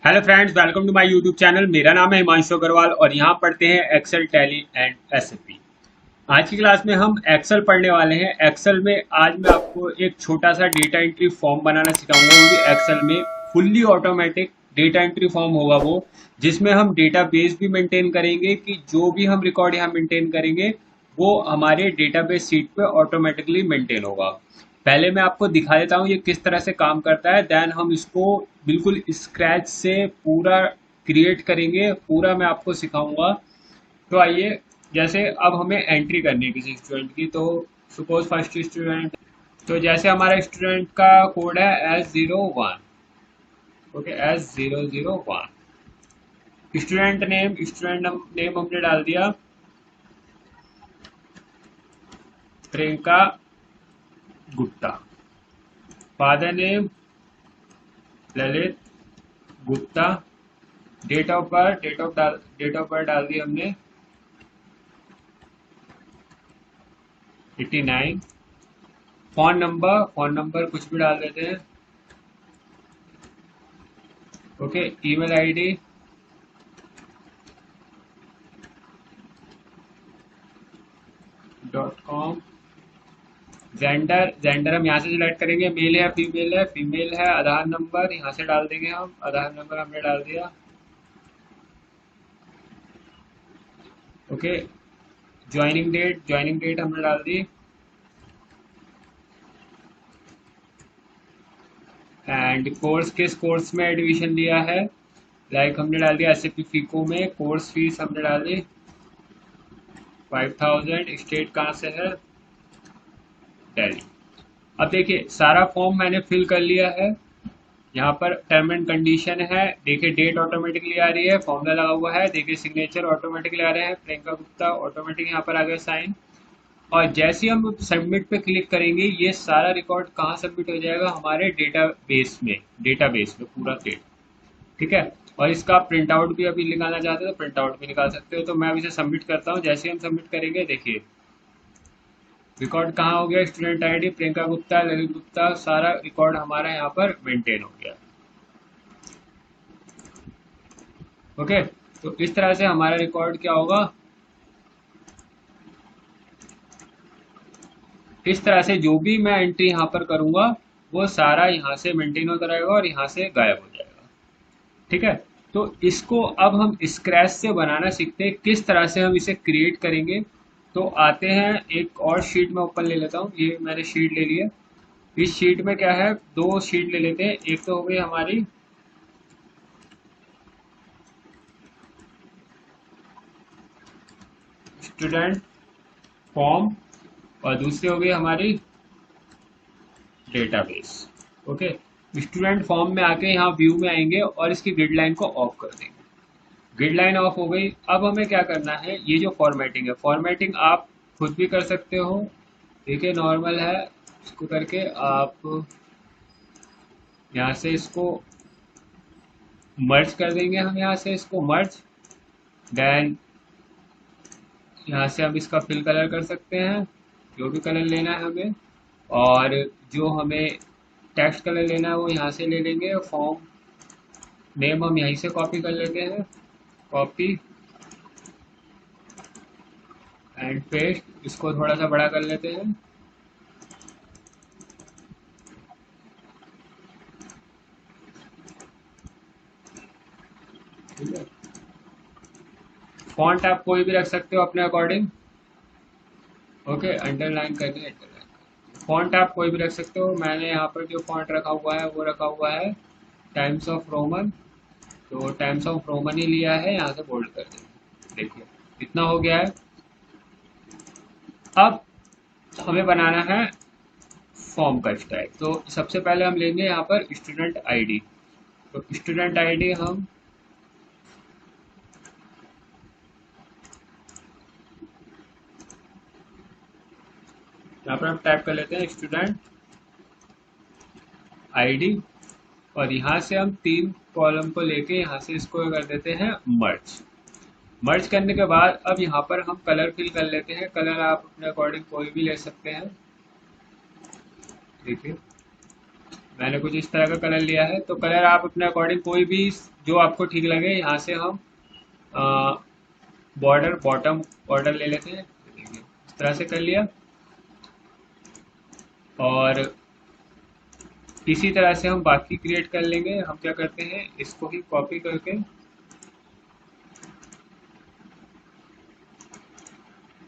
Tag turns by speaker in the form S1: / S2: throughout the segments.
S1: Hello friends, welcome to my YouTube channel. मेरा नाम है हिमांशु अग्रवाल और यहाँ पढ़ते हैं एक्सेल, टैली एंड एसएपी। आज की क्लास में हम एक्सेल पढ़ने वाले हैं। एक्सेल में आज मैं आपको एक छोटा सा डेटा एंट्री फॉर्म बनाना सिखाऊंगा, वो भी एक्सेल में fully automatic data entry form होगा वो, जिसमें हम डेटा बेस भी मेंटेन करेंगे कि जो भी हम रिकॉर्ड यहाँ मेंटेन करेंगे वो हमारे डेटाबेस सीट पे ऑटोमेटिकली मेंटेन होगा। पहले मैं आपको दिखा देता हूँ ये किस तरह से काम करता है, देन हम इसको बिल्कुल स्क्रैच से पूरा क्रिएट करेंगे, पूरा मैं आपको सिखाऊंगा। तो आइए, जैसे अब हमें एंट्री करनी है किसी स्टूडेंट की, तो सपोज फर्स्ट स्टूडेंट, तो जैसे हमारा स्टूडेंट का कोड है S01। Okay, S001। Student name हमने डाल दिया Priyanka Gupta. Father name Lalit Gupta. Date of birth डाल दी हमने 89। फोन नंबर कुछ भी डाल देते हैं। Okay, email ID .com। Gender हम यहाँ से सिलेक्ट करेंगे, मेल है फीमेल है, फीमेल है। आधार नंबर यहाँ से डाल देंगे हम, आधार नंबर हमने डाल दिया। ओके, ज्वाइनिंग डेट हमने डाल दी। एंड कोर्स, किस कोर्स में एडमिशन लिया है, लाइक हमने डाल दिया एसएपी फीको में। कोर्स फीस हमने डाल दी 5000। स्टेट कहाँ से है, दिल्ली। अब देखिए सारा फॉर्म मैंने फिल कर लिया है। यहाँ पर टर्म एंड कंडीशन है, देखिए डेट ऑटोमेटिकली आ रही है, फॉर्मूला लगा हुआ है, देखिए सिग्नेचर ऑटोमेटिकली आ रहे हैं, प्रियंका गुप्ता ऑटोमेटिक यहाँ पर आ गया साइन। और जैसे ही हम सबमिट पे क्लिक करेंगे ये सारा रिकॉर्ड कहाँ सबमिट हो जाएगा, हमारे डेटाबेस में पूरा डेटा। ठीक है, और इसका प्रिंट आउट भी अभी निकालना चाहते हो तो प्रिंट आउट भी निकाल सकते हो। तो मैं अभी इसे सबमिट करता हूँ। जैसे ही हम सबमिट करेंगे देखिए रिकॉर्ड कहाँ हो गया, स्टूडेंट आईडी प्रियंका गुप्ता, ललित गुप्ता, सारा रिकॉर्ड हमारा यहाँ पर मेंटेन हो गया। ओके, तो इस तरह से हमारा रिकॉर्ड क्या होगा, इस तरह से जो भी मैं एंट्री यहाँ पर करूंगा वो सारा यहाँ से मेंटेन होता रहेगा और यहाँ से गायब हो जाएगा। ठीक है, तो इसको अब हम स्क्रैच से बनाना सीखते हैं, किस तरह से हम इसे क्रिएट करेंगे। तो आते हैं, एक और शीट में ओपन ले लेता हूँ, ये मैंने शीट ले ली है। इस शीट में क्या है, दो शीट ले लेते हैं। एक तो हो गई हमारी स्टूडेंट फॉर्म और दूसरी हो गई हमारी डेटाबेस। ओके, स्टूडेंट फॉर्म में आके यहाँ व्यू में आएंगे और इसकी ग्रिड लाइन को ऑफ कर देंगे। ग्रिड लाइन ऑफ हो गई। अब हमें क्या करना है, ये जो फॉर्मेटिंग है, फॉर्मेटिंग आप खुद भी कर सकते हो। देखिए नॉर्मल है, इसको करके आप यहाँ से इसको मर्ज कर देंगे। हम यहाँ से इसको मर्ज, देन यहाँ से हम इसका फिल कलर कर सकते हैं, जो भी कलर लेना है हमें। और जो हमें टेक्स्ट कलर लेना है वो यहाँ से ले लेंगे। फॉर्म नेम हम यहीं से कॉपी कर लेते हैं, कॉपी एंड पेस्ट। इसको थोड़ा सा बड़ा कर लेते हैं। ठीक है, फॉन्ट आप कोई भी रख सकते हो अपने अकॉर्डिंग। ओके, अंडरलाइन करके अंडरलाइन, फॉन्ट आप कोई भी रख सकते हो। मैंने यहाँ पर जो फॉन्ट रखा हुआ है वो रखा हुआ है टाइम्स ऑफ रोमन, तो टाइम्स ऑफ रोमन ही लिया है, यहाँ से बोल्ड कर देंगे। देखिए इतना हो गया है। अब हमें बनाना है फॉर्म का स्टाइल। तो सबसे पहले हम लेंगे यहाँ पर स्टूडेंट आईडी। तो स्टूडेंट आईडी हम यहाँ पर हम टाइप कर लेते हैं स्टूडेंट आईडी, और यहाँ से हम तीन कॉलम को लेके यहाँ से इसको कर देते हैं मर्ज। मर्ज करने के बाद अब यहाँ पर हम कलर फिल कर लेते हैं। कलर आप अपने अकॉर्डिंग कोई भी ले सकते हैं। देखिए मैंने कुछ इस तरह का कलर लिया है। तो कलर आप अपने अकॉर्डिंग कोई भी जो आपको ठीक लगे, यहाँ से हम बॉर्डर, बॉटम बॉर्डर ले लेते हैं। देखिए इस तरह से कर लिया। और इसी तरह से हम बाकी क्रिएट कर लेंगे। हम क्या करते हैं, इसको ही कॉपी करके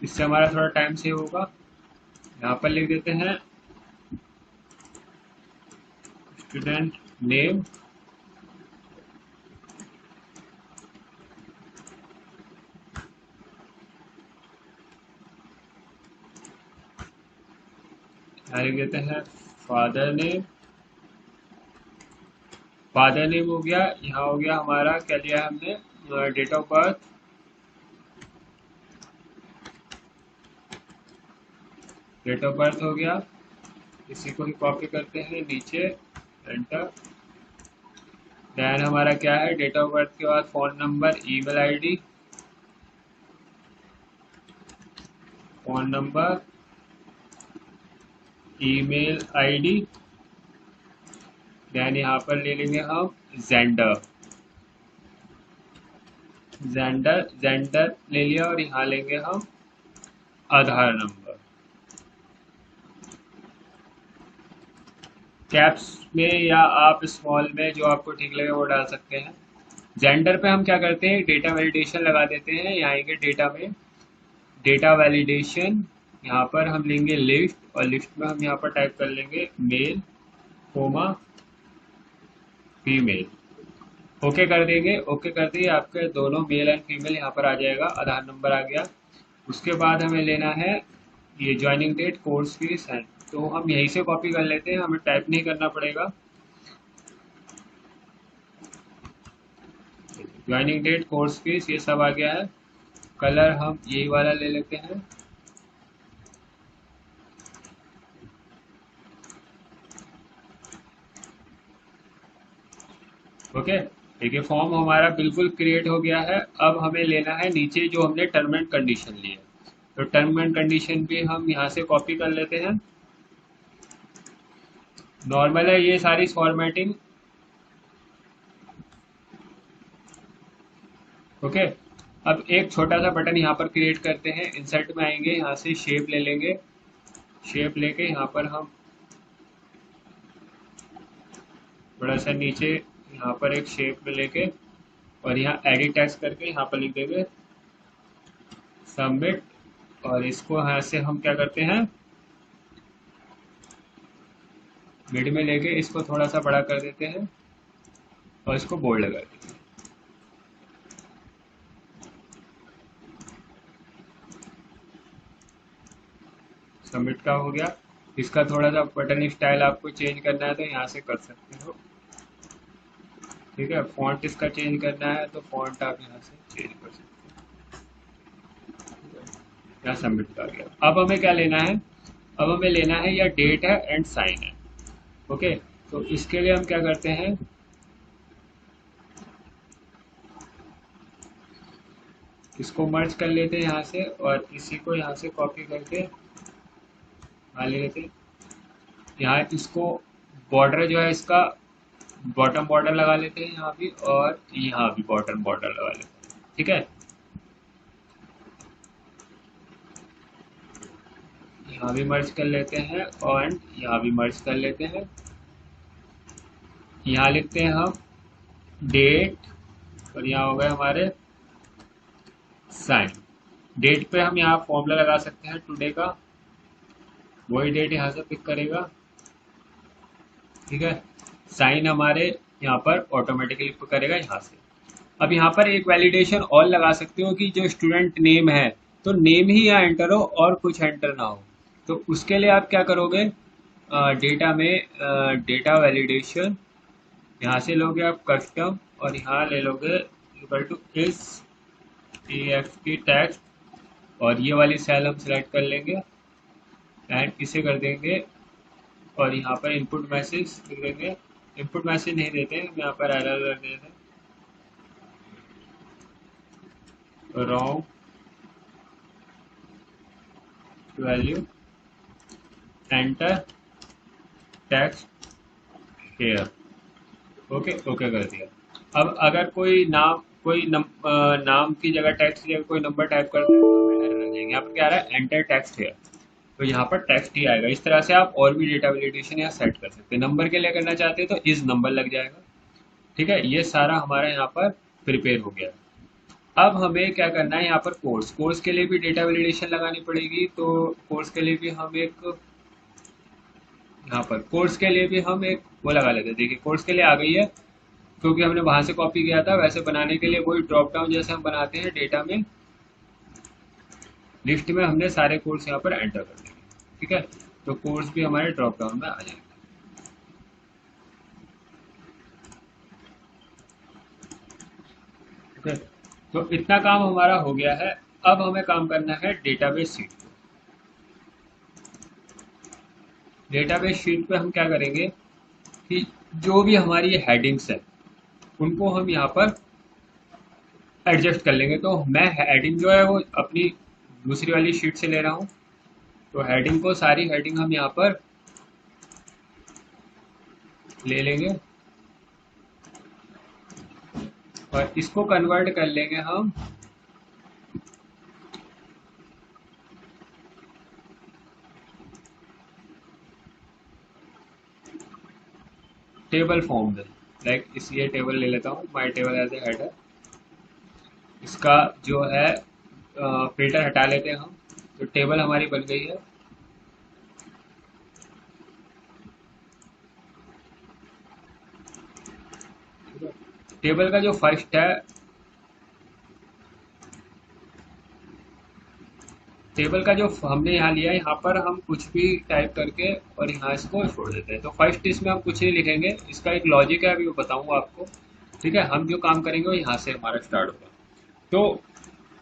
S1: इससे हमारा थोड़ा टाइम सेव होगा। यहाँ पर लिख देते हैं स्टूडेंट नेम, यहाँ लिख देते हैं फादर नेम। फादर नेम हो गया। यहाँ हो गया हमारा, क्या लिया है हमने, date of birth. Date of birth हो गया। इसी को ही कॉपी करते हैं नीचे, एंटर। देन हमारा क्या है, डेट ऑफ बर्थ के बाद phone number, email ID, phone number, email ID. Then यहाँ पर ले लेंगे हम जेंडर। जेंडर जेंडर ले लिया। और यहाँ लेंगे हम आधार नंबर। कैप्स में या आप स्मॉल में, जो आपको ठीक लगे वो डाल सकते हैं। जेंडर पे हम क्या करते हैं, डेटा वैलिडेशन लगा देते हैं। यहाँ आएंगे डेटा में, डेटा वैलिडेशन। यहाँ पर हम लेंगे लिस्ट, और लिस्ट में हम यहाँ पर टाइप कर लेंगे मेल, कोमा, फीमेल। ओके कर देंगे। ओके कर दिए, आपके दोनों मेल एंड फीमेल यहाँ पर आ जाएगा। आधार नंबर आ गया। उसके बाद हमें लेना है ये joining date, course fees and, तो हम यहीं से कॉपी कर लेते हैं, हमें टाइप नहीं करना पड़ेगा। ज्वाइनिंग डेट, कोर्स फीस, ये सब आ गया है। कलर हम यही वाला ले लेते हैं। ओके, देखिए फॉर्म हमारा बिल्कुल क्रिएट हो गया है। अब हमें लेना है नीचे जो हमने टर्म एंड कंडीशन लिए, तो टर्म एंड कंडीशन भी हम यहाँ से कॉपी कर लेते हैं। नॉर्मल है ये सारी फॉर्मेटिंग। ओके, अब एक छोटा सा बटन यहाँ पर क्रिएट करते हैं। इंसर्ट में आएंगे, यहाँ से शेप ले लेंगे। शेप लेके यहाँ पर हम थोड़ा सा नीचे यहाँ पर एक शेप में लेके, और यहाँ एडिट टेक्स्ट करके यहाँ पर लिख देंगे सबमिट। और इसको यहाँ से हम क्या करते हैं, मिड में लेके इसको थोड़ा सा बड़ा कर देते हैं, और इसको बोल्ड लगा देते हैं। सबमिट का हो गया। इसका थोड़ा सा बटन स्टाइल आपको चेंज करना है तो यहाँ से कर सकते हो। ठीक है, फॉन्ट इसका चेंज करना है तो फॉन्ट आप यहाँ से चेंज कर सकते हो। यहाँ सबमिट का गया। अब हमें क्या लेना है, अब हमें लेना है या डेट है एंड साइन है। ओके, तो इसके लिए हम क्या करते हैं, इसको मर्ज कर लेते हैं यहाँ से, और इसी को यहाँ से कॉपी करके ले लेते हैं। यहाँ इसको बॉर्डर जो है इसका बॉटम बॉर्डर लगा लेते हैं यहाँ भी, और यहाँ भी बॉटम बॉर्डर लगा लेते हैं। ठीक है, यहाँ भी मर्ज कर लेते हैं, और यहाँ भी मर्ज कर लेते हैं। यहाँ लिखते हैं हम डेट, और यहाँ हो गए हमारे साइन। डेट पे हम यहाँ फॉर्मूला लगा सकते हैं टुडे का, वही डेट यहाँ से पिक करेगा। ठीक है, साइन हमारे यहाँ पर ऑटोमेटिकली पिक करेगा यहाँ से। अब यहाँ पर एक वैलिडेशन और लगा सकते हो कि जो स्टूडेंट नेम है, तो नेम ही यहाँ एंटर हो और कुछ एंटर ना हो। तो उसके लिए आप क्या करोगे, डेटा में डेटा वैलिडेशन, यहाँ से लोगे आप कस्टम, और यहाँ ले लोगे इक्वल टू इस टी टेक्स्ट, और ये वाली सेल हम सिलेक्ट कर लेंगे एंड इसे कर देंगे। और यहाँ पर इनपुट मैसेज लिख देंगे। इनपुट मैसेज नहीं देते हैं, यहाँ पर एरर कर देते हैं, wrong value, enter text, here. Okay, okay कर दिया। अब अगर कोई नाम, नाम की जगह टेक्स्ट की जगह कोई नंबर टाइप करते हैं तो हमें एरर आ जाएंगे। यहाँ पर क्या आ रहा है, एंटर टेक्स्ट हेयर। तो यहाँ पर टेक्स्ट ही आएगा। इस तरह से आप और भी डेटा वैलिडेशन यहाँ सेट कर सकते हैं। नंबर के लिए करना चाहते हैं तो इस नंबर लग जाएगा। ठीक है, ये सारा हमारा यहाँ पर प्रिपेयर हो गया। अब हमें क्या करना है, यहाँ पर कोर्स के लिए भी डेटा वैलिडेशन लगानी पड़ेगी। तो कोर्स के लिए भी हम एक, यहाँ पर कोर्स के लिए भी हम एक वो लगा लेते हैं। देखिए कोर्स के लिए आ गई है, क्योंकि हमने वहां से कॉपी किया था। वैसे बनाने के लिए वही ड्रॉप डाउन जैसे हम बनाते हैं डेटा में, लिस्ट में हमने सारे कोर्स यहाँ पर एंटर कर दिए। ठीक है, तो कोर्स भी हमारे ड्रॉप डाउन में आ जाएंगे। ठीक है, तो इतना काम हमारा हो गया है। अब हमें काम करना है डेटाबेस शीट। डेटाबेस शीट पे हम क्या करेंगे कि जो भी हमारी हेडिंग्स है उनको हम यहाँ पर एडजस्ट कर लेंगे। तो मैं हेडिंग जो है वो अपनी दूसरी वाली शीट से ले रहा हूँ। तो हेडिंग को, सारी हेडिंग हम यहाँ पर ले लेंगे और इसको कन्वर्ट कर लेंगे हम टेबल फॉर्म में। लाइक इस ये टेबल ले लेता हूँ, my table as a header. इसका जो है फिल्टर हटा लेते हैं हम। तो टेबल हमारी बन गई है। टेबल का जो फर्स्ट है, टेबल का जो हमने यहाँ लिया है, यहाँ पर हम कुछ भी टाइप करके और यहाँ इसको छोड़ देते हैं। तो फर्स्ट इसमें हम कुछ नहीं लिखेंगे। इसका एक लॉजिक है, अभी वो बताऊंगा आपको। ठीक है, हम जो काम करेंगे वो यहाँ से हमारा स्टार्ट होगा। तो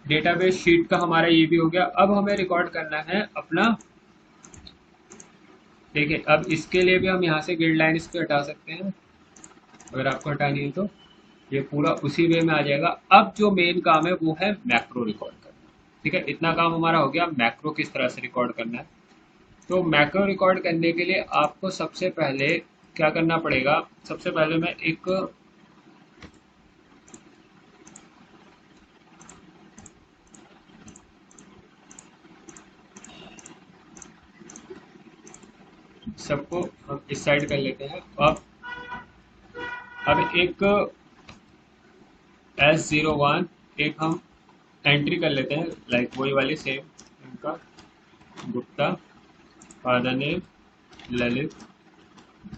S1: डेटाबेस शीट का हमारा ये भी हो गया। अब हमें रिकॉर्ड करना है अपना। देखिए, अब इसके लिए भी हम यहाँ से ग्रिड लाइन इसको हटा सकते हैं अगर आपको हटानी है तो। ये पूरा उसी वे में आ जाएगा। अब जो मेन काम है वो है मैक्रो रिकॉर्ड करना। ठीक है, इतना काम हमारा हो गया। मैक्रो किस तरह से रिकॉर्ड करना है, तो मैक्रो रिकॉर्ड करने के लिए आपको सबसे पहले क्या करना पड़ेगा। सबसे पहले मैं एक सबको हम इस साइड कर लेते हैं। अब एक S01 एक हम एंट्री कर लेते हैं, लाइक वही वाली सेम इनका, Gupta, father name Lalit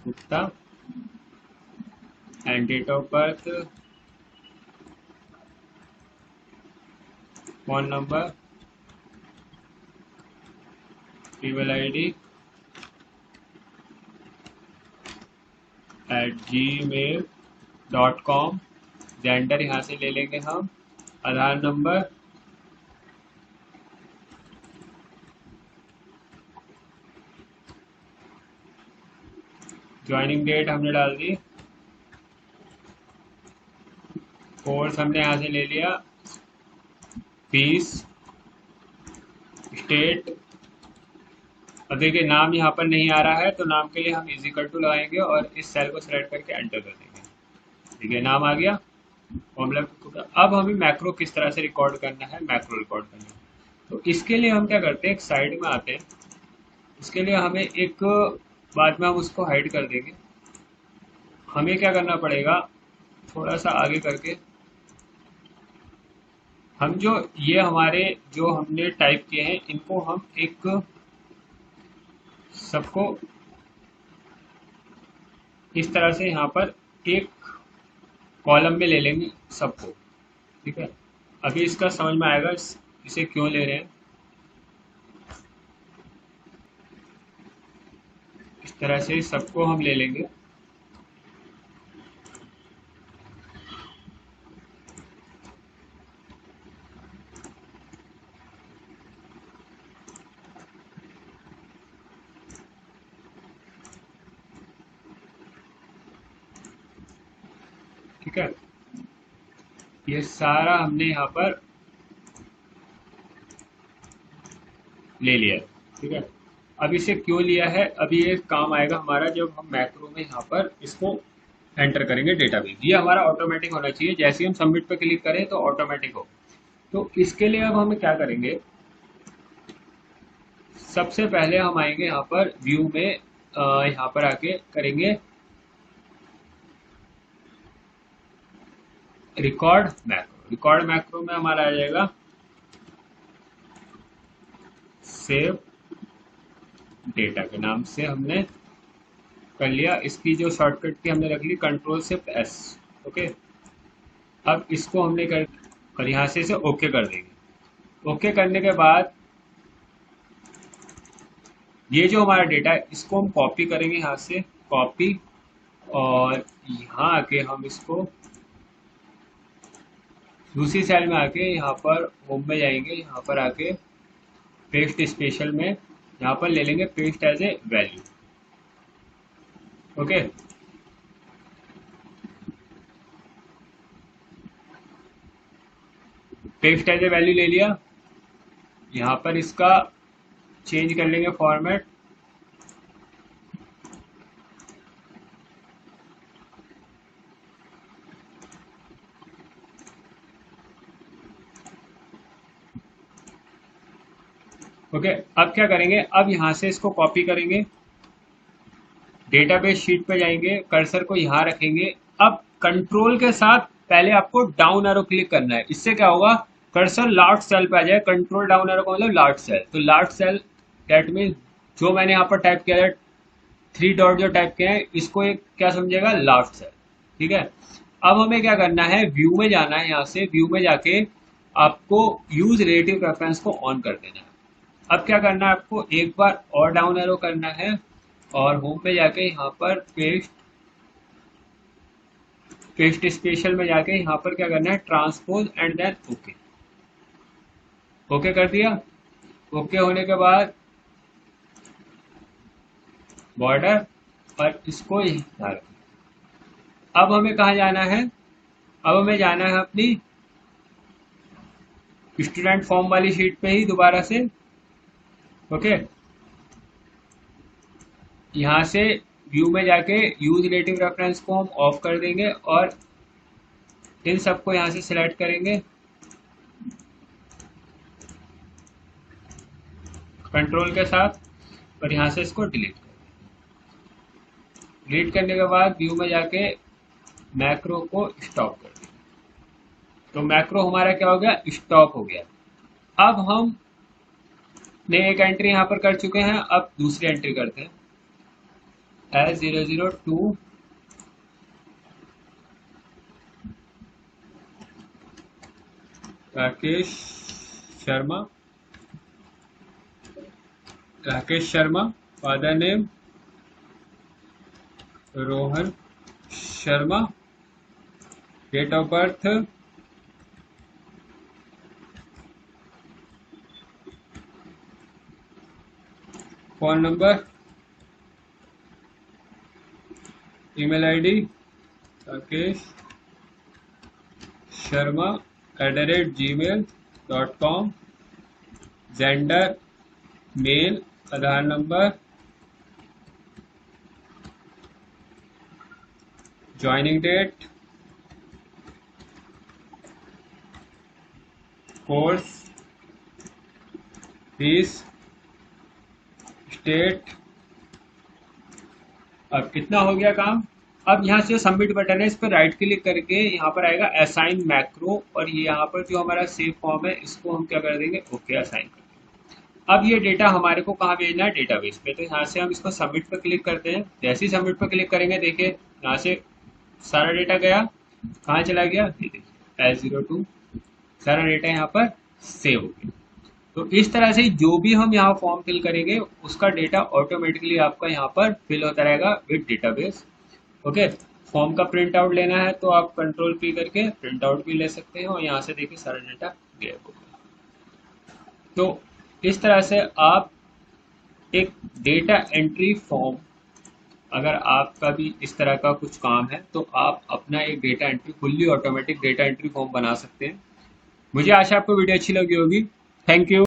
S1: Gupta, and date of birth, phone number, email ID @gmail.com। Gender यहाँ से ले लेंगे हम, आधार नंबर, ज्वाइनिंग डेट हमने डाल दी, कोर्स हमने यहाँ से ले लिया, फीस, स्टेट। अब देखिए नाम यहाँ पर नहीं आ रहा है, तो नाम के लिए हम इजिकल टू लगाएंगे और इस सेल को सिलेक्ट करके एंटर कर देंगे। ठीक है, नाम आ गया, फॉर्मूला। अब हमें मैक्रो किस तरह से रिकॉर्ड करना है, मैक्रो रिकॉर्ड करना है। तो इसके लिए हम क्या करते हैं, एक साइड में आते हैं। इसके लिए हमें एक, बाद में हम उसको हाइड कर देंगे। हमें क्या करना पड़ेगा, थोड़ा सा आगे करके हम जो ये हमारे जो हमने टाइप किए हैं इनको हम एक सबको इस तरह से यहाँ पर एक कॉलम में ले लेंगे सबको। ठीक है, अभी इसका समझ में आएगा इसे क्यों ले रहे हैं। इस तरह से सबको हम ले लेंगे। ठीक है, ये सारा हमने यहाँ पर ले लिया। ठीक है, अब इसे क्यों लिया है, अभी ये काम आएगा हमारा जब हम मैक्रो में यहाँ पर इसको एंटर करेंगे डेटाबेस। ये हमारा ऑटोमेटिक होना चाहिए, जैसे ही हम सबमिट पे क्लिक करें तो ऑटोमेटिक हो। तो इसके लिए अब हम क्या करेंगे, सबसे पहले हम आएंगे यहाँ पर व्यू में, यहाँ पर आके करेंगे रिकॉर्ड मैक्रो। रिकॉर्ड मैक्रो में हमारा आ जाएगा सेव डेटा के नाम से हमने कर लिया। इसकी जो शॉर्टकट की हमने रख ली Ctrl+Shift+S। ओके, अब इसको हमने कर और यहाँ से इसे ओके कर देंगे। ओके करने के बाद ये जो हमारा डेटा है इसको हम कॉपी करेंगे, यहाँ से कॉपी, और यहाँ आके हम इसको दूसरी सेल में आके यहाँ पर होम में जाएंगे, यहाँ पर आके पेस्ट स्पेशल में यहाँ पर ले लेंगे paste as a value. Okay, paste as a value ले लिया। यहाँ पर इसका चेंज कर लेंगे फॉर्मेट, ओके। अब क्या करेंगे, अब यहाँ से इसको कॉपी करेंगे, डेटाबेस शीट पे जाएंगे, कर्सर को यहाँ रखेंगे। अब कंट्रोल के साथ पहले आपको डाउन एरो क्लिक करना है, इससे क्या होगा, कर्सर लास्ट सेल पे आ जाए। कंट्रोल डाउन एरो का मतलब लास्ट सेल, तो लास्ट सेल दैट मीन जो मैंने यहाँ पर टाइप किया है 3 डॉट जो टाइप किया है इसको एक क्या समझेगा, लास्ट सेल। ठीक है, अब हमें क्या करना है, व्यू में जाना है, यहाँ से व्यू में जाके आपको यूज रिलेटिव रेफरेंस को ऑन कर देना है। अब क्या करना है, आपको एक बार और डाउन एरो करना है और होम पे जाके यहाँ पर पेस्ट स्पेशल में जाके यहाँ पर क्या करना है, transpose and then okay. Okay कर दिया। ओके होने के बाद बॉर्डर और इसको यहाँ रखना। अब हमें कहाँ जाना है, अब हमें जाना है अपनी स्टूडेंट फॉर्म वाली शीट पे ही दोबारा से। ओके, यहाँ से व्यू में जाके यूज रिलेटिव रेफरेंस को हम ऑफ कर देंगे और इन सबको यहाँ से सिलेक्ट करेंगे कंट्रोल के साथ और यहाँ से इसको डिलीट कर देंगे। डिलीट करने के बाद व्यू में जाके मैक्रो को स्टॉप कर देंगे, तो मैक्रो हमारा क्या हो गया, स्टॉप हो गया। अब हम ने एक एंट्री यहाँ पर कर चुके हैं, अब दूसरी एंट्री करते हैं S002 Rakesh Sharma, father name Rohan Sharma, date of birth phone number, email ID Rakesh Sharma @gmail.com, gender male, Aadhaar number, joining date, course fees, state. अब कितना हो गया काम। अब यहाँ से सबमिट बटन है, इस पर राइट क्लिक करके यहाँ पर आएगा असाइन मैक्रो, और ये यहाँ पर जो हमारा सेव फॉर्म है इसको हम क्या कर देंगे, ओके असाइन कर देंगे। अब ये डेटा हमारे को कहाँ भेजना है, डेटाबेस पे। तो यहाँ से हम इसको सबमिट पर क्लिक करते हैं। जैसे ही सबमिट पर क्लिक करेंगे देखिए यहाँ से सारा डेटा गया, कहाँ चला गया, ये देखिए S02 सारा डेटा यहाँ पर सेव हो गया। तो इस तरह से जो भी हम यहाँ फॉर्म फिल करेंगे उसका डेटा ऑटोमेटिकली आपका यहाँ पर फिल होता रहेगा विद डेटाबेस। ओके, फॉर्म का प्रिंट आउट लेना है तो आप Ctrl+P करके प्रिंट आउट भी ले सकते हैं और यहाँ से देखिए सारा डेटा गैप हो गया। तो इस तरह से आप एक डेटा एंट्री फॉर्म, अगर आपका भी इस तरह का कुछ काम है तो आप अपना एक data entry fully automatic data entry form बना सकते हैं। मुझे आशा आपको वीडियो अच्छी लगी होगी। Thank you.